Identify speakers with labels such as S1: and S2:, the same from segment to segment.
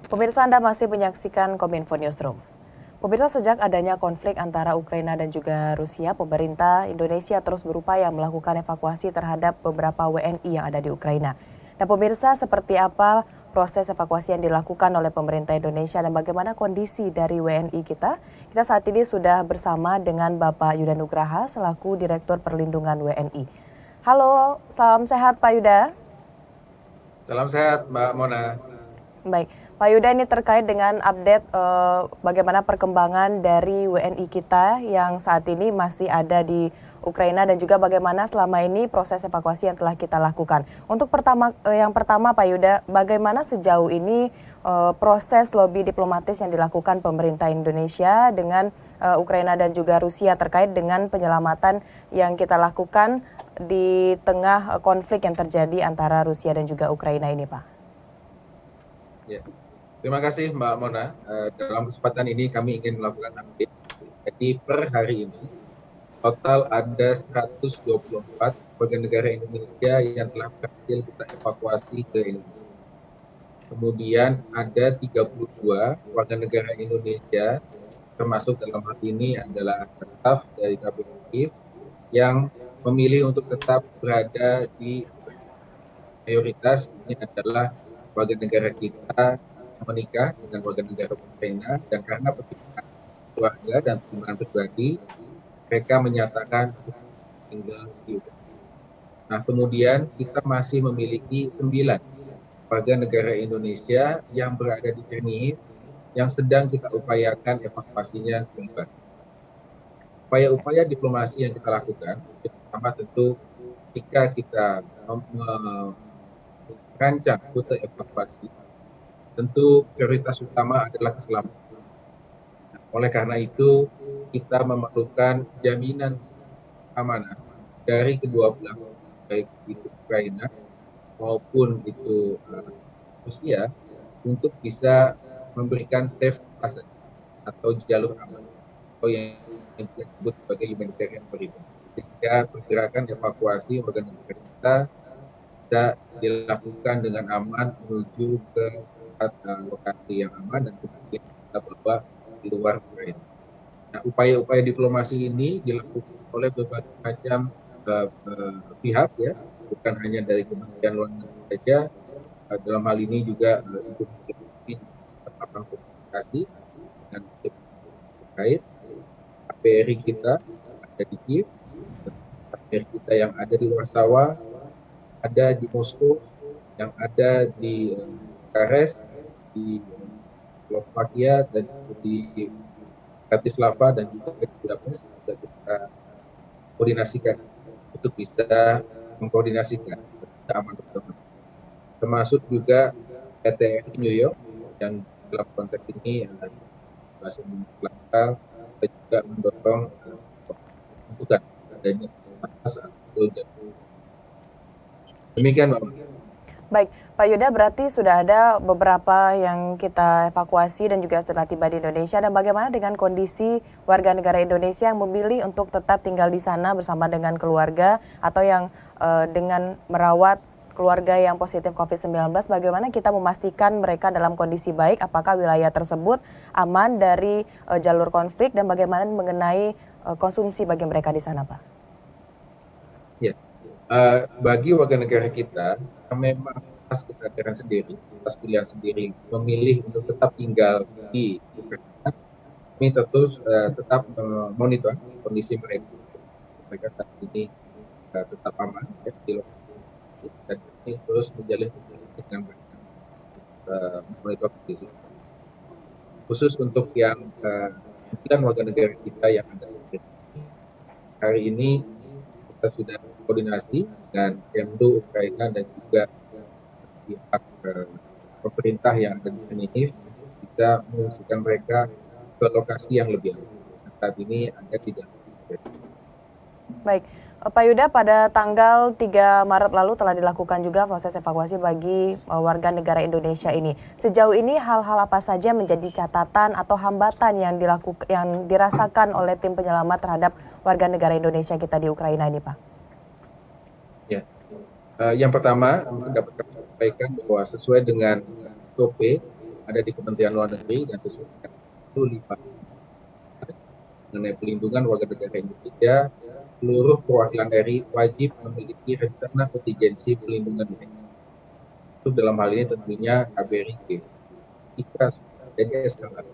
S1: Pemirsa, Anda masih menyaksikan Kominfo Newsroom. Pemirsa, sejak adanya konflik antara Ukraina dan juga Rusia, pemerintah Indonesia terus berupaya melakukan evakuasi terhadap beberapa WNI yang ada di Ukraina. Nah, pemirsa, seperti apa proses evakuasi yang dilakukan oleh pemerintah Indonesia dan bagaimana kondisi dari WNI kita? Kita saat ini sudah bersama dengan Bapak Yuda Nugraha selaku Direktur Perlindungan WNI. Halo, salam sehat Pak Yuda.
S2: Salam sehat Mbak Mona.
S1: Baik, Pak Yuda, ini terkait dengan update bagaimana perkembangan dari WNI kita yang saat ini masih ada di Ukraina dan juga bagaimana selama ini proses evakuasi yang telah kita lakukan. Untuk yang pertama Pak Yuda, bagaimana sejauh ini proses lobi diplomatis yang dilakukan pemerintah Indonesia dengan Ukraina dan juga Rusia terkait dengan penyelamatan yang kita lakukan di tengah konflik yang terjadi antara Rusia dan juga Ukraina ini, Pak?
S2: Ya. Terima kasih Mbak Mona. Dalam kesempatan ini kami ingin melakukan update. Jadi per hari ini total ada 124 warga negara Indonesia yang telah berhasil kita evakuasi ke Indonesia. Kemudian ada 32 warga negara Indonesia, termasuk dalam hal ini adalah staf dari KBRI yang memilih untuk tetap berada di mayoritas. Ini adalah warga negara kita menikah dengan warga negara Ukraina, dan karena pertimbangan keluarga dan pertimbangan pribadi, mereka menyatakan tinggal di Ukraina. Nah, kemudian kita masih memiliki 9 warga negara Indonesia yang berada di Chernihiv yang sedang kita upayakan evakuasinya keluar. Upaya-upaya diplomasi yang kita lakukan, pertama tentu ketika kita merancang rute evakuasi, tentu prioritas utama adalah keselamatan. Oleh karena itu, kita memerlukan jaminan keamanan dari kedua belah, baik itu Ukraina maupun itu Rusia, untuk bisa memberikan safe passage atau jalur aman, atau yang disebut sebagai humanitarian corridor. Sehingga pergerakan evakuasi warga negara kita bisa dilakukan dengan aman menuju ke lokasi yang aman dan kemudian kita bawa di luar Ukraina. Nah, upaya-upaya diplomasi ini dilakukan oleh berbagai macam pihak, ya, bukan hanya dari Kementerian Luar Negeri saja. Dalam hal ini juga itu melakukan komunikasi dengan terkait. KBRI kita ada di Kiev, KBRI kita yang ada di Warsawa, ada di Moskow, yang ada di Bukares, di Slovakia, dan di Bratislava, dan juga di Budapest, sudah kita koordinasikan untuk bisa mengkoordinasikan keamanan bersama. Termasuk juga PTRI New York yang dalam konteks ini bahasa Indonesia dan juga mendorong pembentukan adanya atau jadwal. Demikian, Mbak.
S1: Baik, Pak Yuda, berarti sudah ada beberapa yang kita evakuasi dan juga setelah tiba di Indonesia. Dan bagaimana dengan kondisi warga negara Indonesia yang memilih untuk tetap tinggal di sana bersama dengan keluarga atau yang dengan merawat keluarga yang positif COVID-19, bagaimana kita memastikan mereka dalam kondisi baik, apakah wilayah tersebut aman dari jalur konflik, dan bagaimana mengenai konsumsi bagi mereka di sana, Pak?
S2: Ya, bagi warga negara kita yang memang atas kesadaran sendiri, atas pilihan sendiri, memilih untuk tetap tinggal di Ukraina, kami tentu tetap memonitor kondisi mereka. Mereka saat ini tetap aman, ya, di lokasi, dan kami terus menjalin komunikasi dengan mereka, memonitor kondisi. Khusus untuk yang 9 warga negara kita yang ada di hari ini, kita sudah koordinasi dengan Kemlu Ukraina dan juga pihak pemerintah yang ada di Chernihiv, kita mengungsikan mereka ke lokasi yang lebih aman. Saat ini ada di dalam.
S1: Baik, Pak Yuda, pada tanggal 3 Maret lalu telah dilakukan juga proses evakuasi bagi warga negara Indonesia ini. Sejauh ini hal-hal apa saja menjadi catatan atau hambatan yang dirasakan oleh tim penyelamat terhadap warga negara Indonesia kita di Ukraina ini, Pak?
S2: Ya, yang pertama dapat kami sampaikan bahwa sesuai dengan SOP, ada di Kementerian Luar Negeri dan sesuai dengan 5 mengenai pelindungan warga negara Indonesia, seluruh perwakilan RI wajib memiliki rencana kontingensi pelindungan WNI. Itu dalam hal ini tentunya KBRI. Jika sudah jadi eskalasi,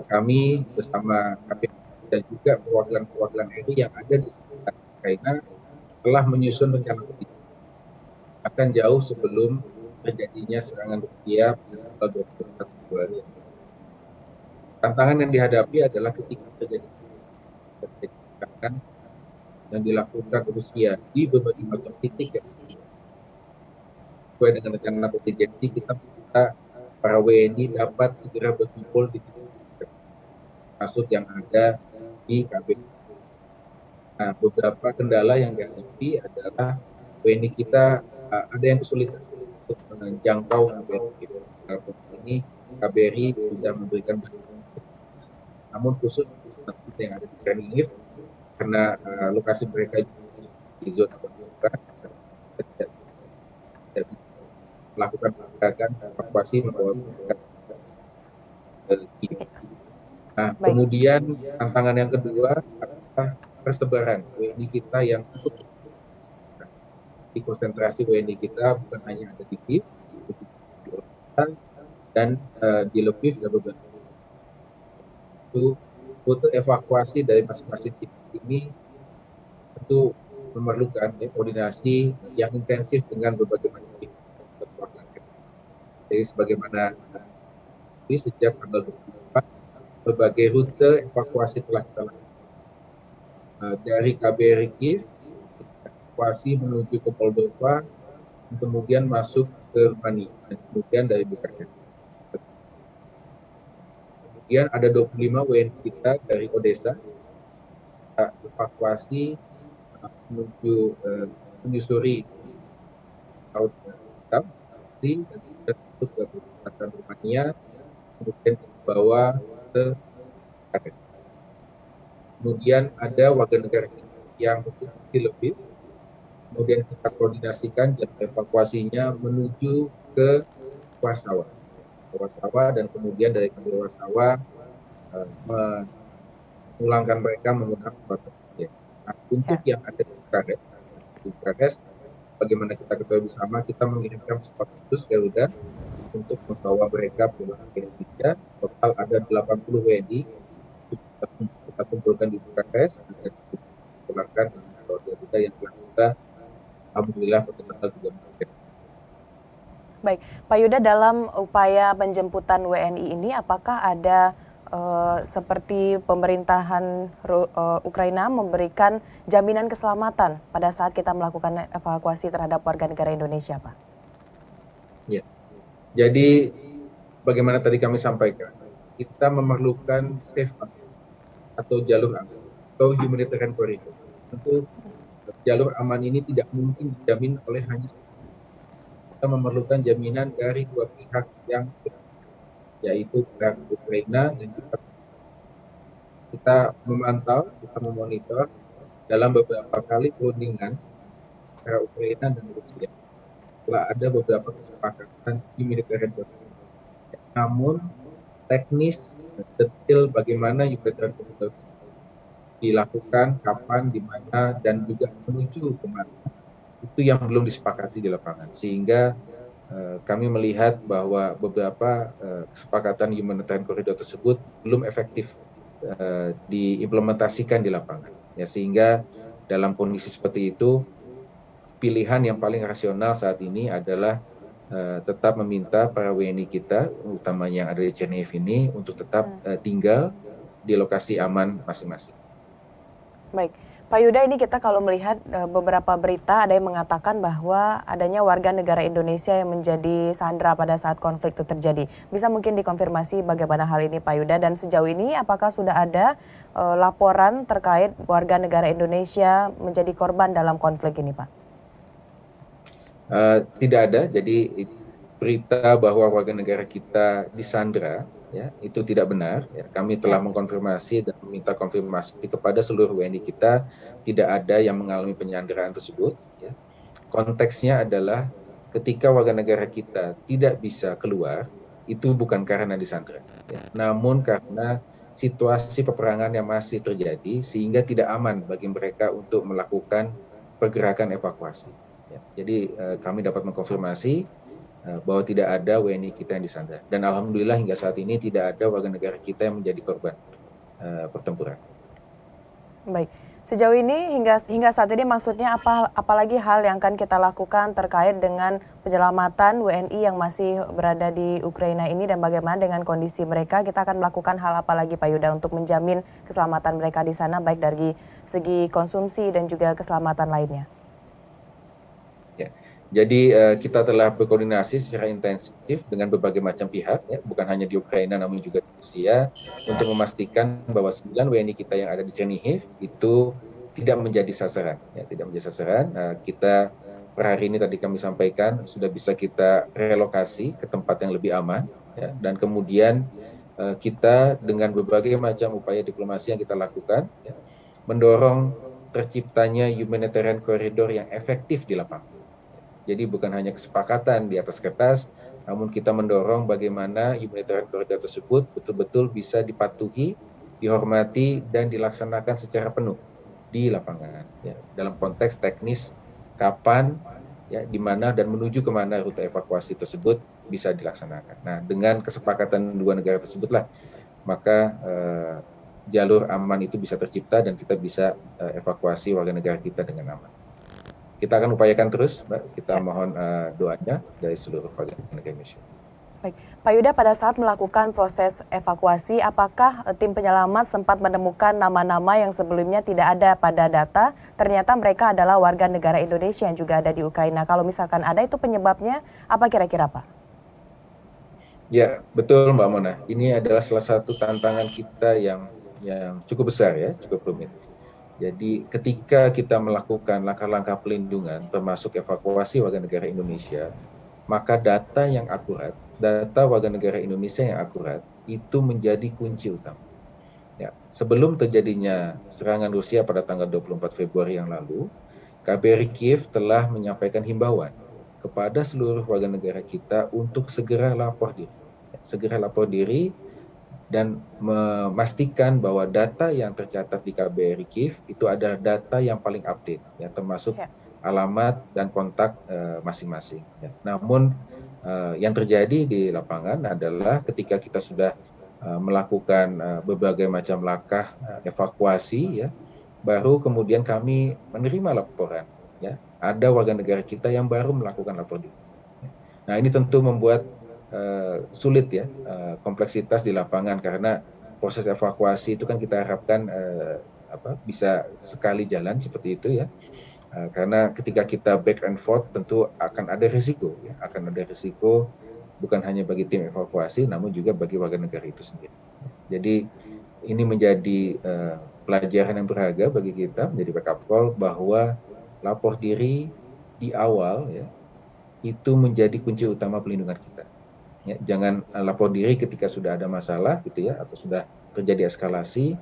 S2: kami bersama KBRI dan juga perwakilan-perwakilan RI yang ada di sekitar Ukraina telah menyusun rencana kontingensi akan jauh sebelum terjadinya serangan Rusia pada tanggal 24 Februari. Tantangan yang dihadapi adalah ketika terjadi serangan yang dilakukan Rusia di berbagai macam titik, sesuai dengan rencana kontingensi kita para WNI dapat segera berkumpul di titik masuk yang ada di KBRI. Nah, beberapa kendala yang dihadapi adalah WNI kita ada yang kesulitan untuk menjangkau KBRI. Dalam konteks ini KBRI sudah memberikan bantuan. Namun khusus yang ada di Chernihiv, karena lokasi mereka di zona terbuka, tidak bisa melakukan pergerakan evakuasi membawa mereka ke Kiev. Nah, kemudian tantangan yang kedua adalah persebaran WNI kita yang cukup di konsentrasi WNI kita bukan hanya ada di Kiev, dan di Lviv dan beberapa itu rute evakuasi dari masing-masing titik ini tentu memerlukan koordinasi yang intensif dengan berbagai macam pihak. Jadi sebagaimana sejak tanggal 24 berbagai rute evakuasi telah kita lakukan. Dari KBRI Kiev, evakuasi menuju ke Moldova, kemudian masuk ke Rumania, dan kemudian dari Bukares. Kemudian ada 25 WNI kita dari Odessa, evakuasi menuju menyusuri laut hitam, dan masuk ke perbatasan Rumania, kemudian dibawa ke Bukares. Kemudian ada warga negara yang di Lviv, kemudian kita koordinasikan jalur evakuasinya menuju ke Warsawa, dan kemudian dari Warsawa memulangkan mereka menggunakan pesawat. Nah, untuk yang ada di Bukares, bagaimana kita ketahui bersama, kita mengirimkan pesawat khusus Garuda untuk membawa mereka pulang ke Indonesia. Total ada 80 WNI kita kumpulkan di Bukares dan dipulangkan dengan pesawat Garuda yang telah kita alhamdulillah pada tanggal 3 Maret.
S1: Baik, Pak Yuda, dalam upaya penjemputan WNI ini apakah ada seperti pemerintahan Ukraina memberikan jaminan keselamatan pada saat kita melakukan evakuasi terhadap warga negara Indonesia, Pak?
S2: Ya, jadi bagaimana tadi kami sampaikan, kita memerlukan safe passage atau jalur aman atau humanitarian corridor. Tentu jalur aman ini tidak mungkin dijamin oleh hanya kita memerlukan jaminan dari dua pihak yang yaitu pihak Ukraina dan juga kita memantau, kita memonitor dalam beberapa kali perundingan antara Ukraina dan Rusia. Telah ada beberapa kesepakatan humanitarian corridor. Namun teknis detail bagaimana humanitarian corridor dilakukan, kapan, di mana, dan juga menuju kemana, itu yang belum disepakati di lapangan. Sehingga kami melihat bahwa beberapa kesepakatan humanitarian corridor tersebut belum efektif diimplementasikan di lapangan. Ya, sehingga dalam kondisi seperti itu, pilihan yang paling rasional saat ini adalah tetap meminta para WNI kita, utamanya yang ada di Chernihiv ini, untuk tetap tinggal di lokasi aman masing-masing.
S1: Baik, Pak Yuda, ini kita kalau melihat beberapa berita ada yang mengatakan bahwa adanya warga negara Indonesia yang menjadi sandera pada saat konflik itu terjadi. Bisa mungkin dikonfirmasi bagaimana hal ini, Pak Yuda, dan sejauh ini apakah sudah ada laporan terkait warga negara Indonesia menjadi korban dalam konflik ini, Pak?
S2: Tidak ada, jadi berita bahwa warga negara kita disandera, ya, itu tidak benar. Ya. Kami telah mengkonfirmasi dan meminta konfirmasi kepada seluruh WNI kita, tidak ada yang mengalami penyanderaan tersebut. Ya. Konteksnya adalah ketika warga negara kita tidak bisa keluar, itu bukan karena disandra, ya, namun karena situasi peperangan yang masih terjadi sehingga tidak aman bagi mereka untuk melakukan pergerakan evakuasi. Ya, jadi kami dapat mengkonfirmasi bahwa tidak ada WNI kita yang disandra, dan alhamdulillah hingga saat ini tidak ada warga negara kita yang menjadi korban pertempuran.
S1: Baik, sejauh ini hingga saat ini maksudnya apalagi hal yang akan kita lakukan terkait dengan penyelamatan WNI yang masih berada di Ukraina ini dan bagaimana dengan kondisi mereka? Kita akan melakukan hal apa lagi Pak Yuda untuk menjamin keselamatan mereka di sana baik dari segi konsumsi dan juga keselamatan lainnya?
S2: Ya. Jadi kita telah berkoordinasi secara intensif dengan berbagai macam pihak, ya, bukan hanya di Ukraina namun juga di Rusia, untuk memastikan bahwa 9 WNI kita yang ada di Chernihiv itu tidak menjadi sasaran. Ya, tidak menjadi sasaran. Kita per hari ini tadi kami sampaikan sudah bisa kita relokasi ke tempat yang lebih aman, ya, dan kemudian kita dengan berbagai macam upaya diplomasi yang kita lakukan, ya, mendorong terciptanya humanitarian corridor yang efektif di lapangan. Jadi bukan hanya kesepakatan di atas kertas, namun kita mendorong bagaimana humanitarian corridor tersebut betul-betul bisa dipatuhi, dihormati, dan dilaksanakan secara penuh di lapangan. Ya, dalam konteks teknis, kapan, ya, di mana dan menuju kemana rute evakuasi tersebut bisa dilaksanakan. Nah, dengan kesepakatan dua negara tersebutlah, maka jalur aman itu bisa tercipta dan kita bisa evakuasi warga negara kita dengan aman. Kita akan upayakan terus, Mbak. Kita mohon doanya dari seluruh warga negara Indonesia.
S1: Baik, Pak Yuda, pada saat melakukan proses evakuasi, apakah tim penyelamat sempat menemukan nama-nama yang sebelumnya tidak ada pada data? Ternyata mereka adalah warga negara Indonesia yang juga ada di Ukraina. Kalau misalkan ada, itu penyebabnya apa kira-kira, Pak?
S2: Ya, betul Mbak Mona. Ini adalah salah satu tantangan kita yang cukup besar, ya, cukup rumit. Jadi ketika kita melakukan langkah-langkah pelindungan termasuk evakuasi warga negara Indonesia, maka data yang akurat, data warga negara Indonesia yang akurat itu menjadi kunci utama. Ya, sebelum terjadinya serangan Rusia pada tanggal 24 Februari yang lalu, KBRI Kiev telah menyampaikan himbauan kepada seluruh warga negara kita untuk segera lapor diri. Segera lapor diri dan memastikan bahwa data yang tercatat di KBRI Kiev itu adalah data yang paling update, ya, termasuk alamat dan kontak masing-masing. Ya. Namun yang terjadi di lapangan adalah ketika kita sudah melakukan berbagai macam langkah evakuasi, ya, baru kemudian kami menerima laporan, ya, ada warga negara kita yang baru melakukan lapor diri. Nah, ini tentu membuat sulit, ya, kompleksitas di lapangan karena proses evakuasi itu kan kita harapkan bisa sekali jalan seperti itu, ya, karena ketika kita back and forth tentu akan ada risiko, ya, akan ada risiko bukan hanya bagi tim evakuasi namun juga bagi warga negara itu sendiri. Jadi ini menjadi pelajaran yang berharga bagi kita, menjadi wake up call bahwa lapor diri di awal, ya, itu menjadi kunci utama pelindungan kita. Ya, jangan lapor diri ketika sudah ada masalah, gitu ya, atau sudah terjadi eskalasi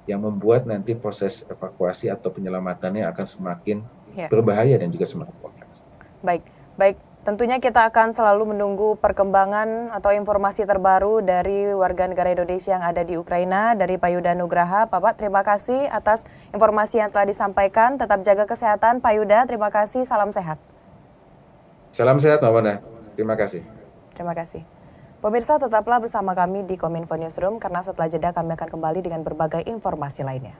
S2: yang membuat nanti proses evakuasi atau penyelamatannya akan semakin berbahaya dan juga semakin kompleks.
S1: Baik. Tentunya kita akan selalu menunggu perkembangan atau informasi terbaru dari warga negara Indonesia yang ada di Ukraina, dari Pak Yuda Nugraha. Bapak, terima kasih atas informasi yang telah disampaikan. Tetap jaga kesehatan, Pak Yuda. Terima kasih, salam sehat.
S2: Salam sehat, Mbak Mona. Terima kasih.
S1: Terima kasih. Pemirsa, tetaplah bersama kami di Kominfo Newsroom karena setelah jeda kami akan kembali dengan berbagai informasi lainnya.